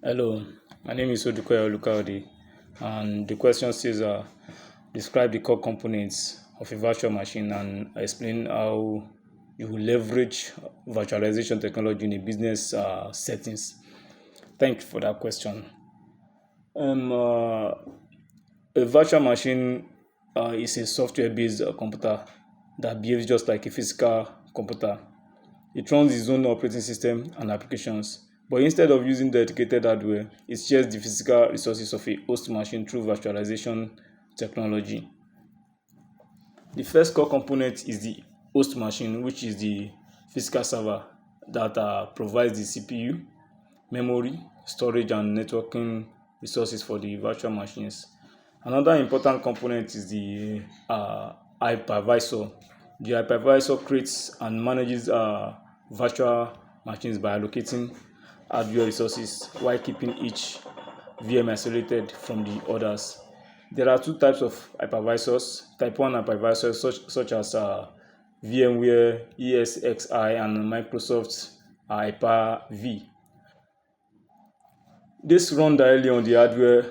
Hello, my name is Odukoya Olukaode, and the question says, describe the core components of a virtual machine and explain how you will leverage virtualization technology in a business settings. Thank you for that question. Um, uh, a virtual machine is a software-based computer that behaves just like a physical computer. It runs its own operating system and applications, but instead of using dedicated hardware, it shares the physical resources of a host machine through virtualization technology. The first core component is the host machine, which is the physical server that provides the CPU, memory, storage, and networking resources for the virtual machines. Another important component is the hypervisor. The hypervisor creates and manages virtual machines by allocating hardware resources while keeping each VM isolated from the others. There are two types of hypervisors. Type 1 hypervisors such as VMware, ESXi, and Microsoft Hyper-V. This run directly on the hardware.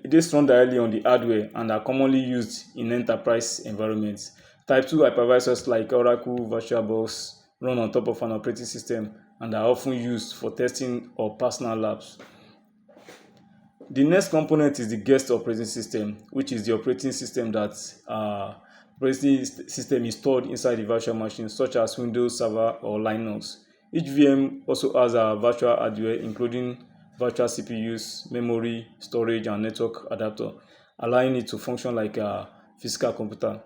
This run directly on the hardware and are commonly used in enterprise environments. Type 2 hypervisors like Oracle VirtualBox run on top of an operating system and are often used for testing or personal labs. The next component is the guest operating system, which is the operating system that operating system installed inside the virtual machine, such as Windows Server or Linux. Each VM also has a virtual hardware, including virtual CPUs, memory, storage, and network adapter, allowing it to function like a physical computer.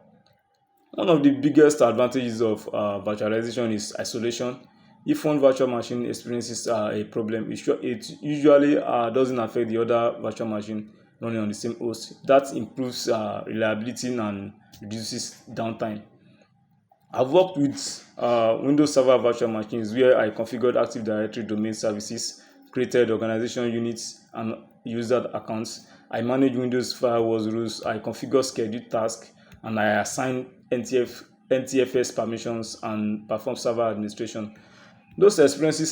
One of the biggest advantages of virtualization is isolation. If one virtual machine experiences a problem, it usually doesn't affect the other virtual machine running on the same host. That improves reliability and reduces downtime. I've worked with Windows Server virtual machines where I configured Active Directory domain services, created organization units and user accounts. I manage Windows firewalls rules. I configure scheduled tasks, and I assign NTFS permissions and perform server administration. Those experiences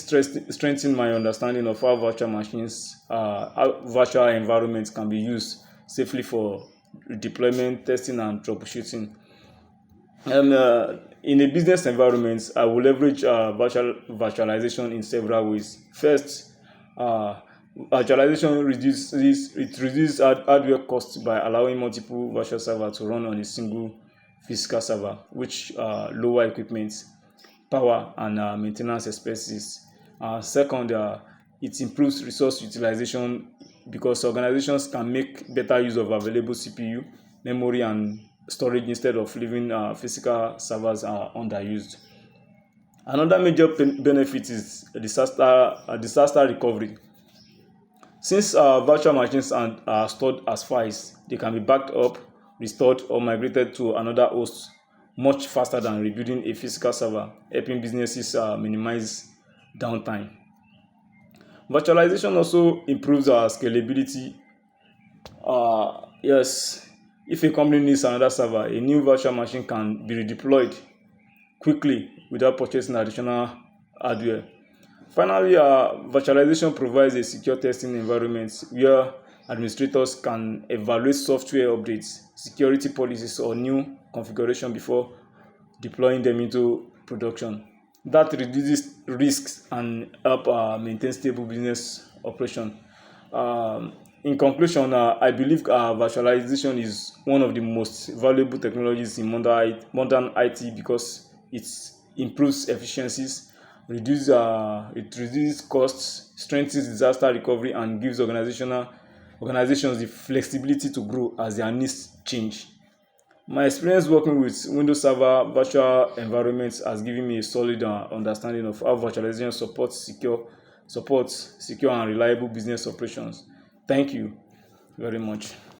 strengthen my understanding of how virtual environments can be used safely for deployment, testing, and troubleshooting. And in a business environment, I will leverage virtualization in several ways. First, uh, virtualization reduces hardware costs by allowing multiple virtual servers to run on a single physical server, which lower equipment, power, and maintenance expenses. Second, it improves resource utilization because organizations can make better use of available CPU, memory, and storage instead of leaving physical servers underused. Another major benefit is disaster recovery. Since virtual machines are stored as files, they can be backed up, restored, or migrated to another host much faster than rebuilding a physical server, helping businesses minimize downtime. Virtualization also improves our scalability. Yes, if a company needs another server, a new virtual machine can be redeployed quickly without purchasing additional hardware. Finally, virtualization provides a secure testing environment where administrators can evaluate software updates, security policies, or new configuration before deploying them into production. That reduces risks and help maintain stable business operation. In conclusion, I believe virtualization is one of the most valuable technologies in modern IT because it improves efficiencies, it reduces costs, strengthens disaster recovery, and gives organizations the flexibility to grow as their needs change. My experience working with Windows Server virtual environments has given me a solid understanding of how virtualization supports secure and reliable business operations. Thank you very much.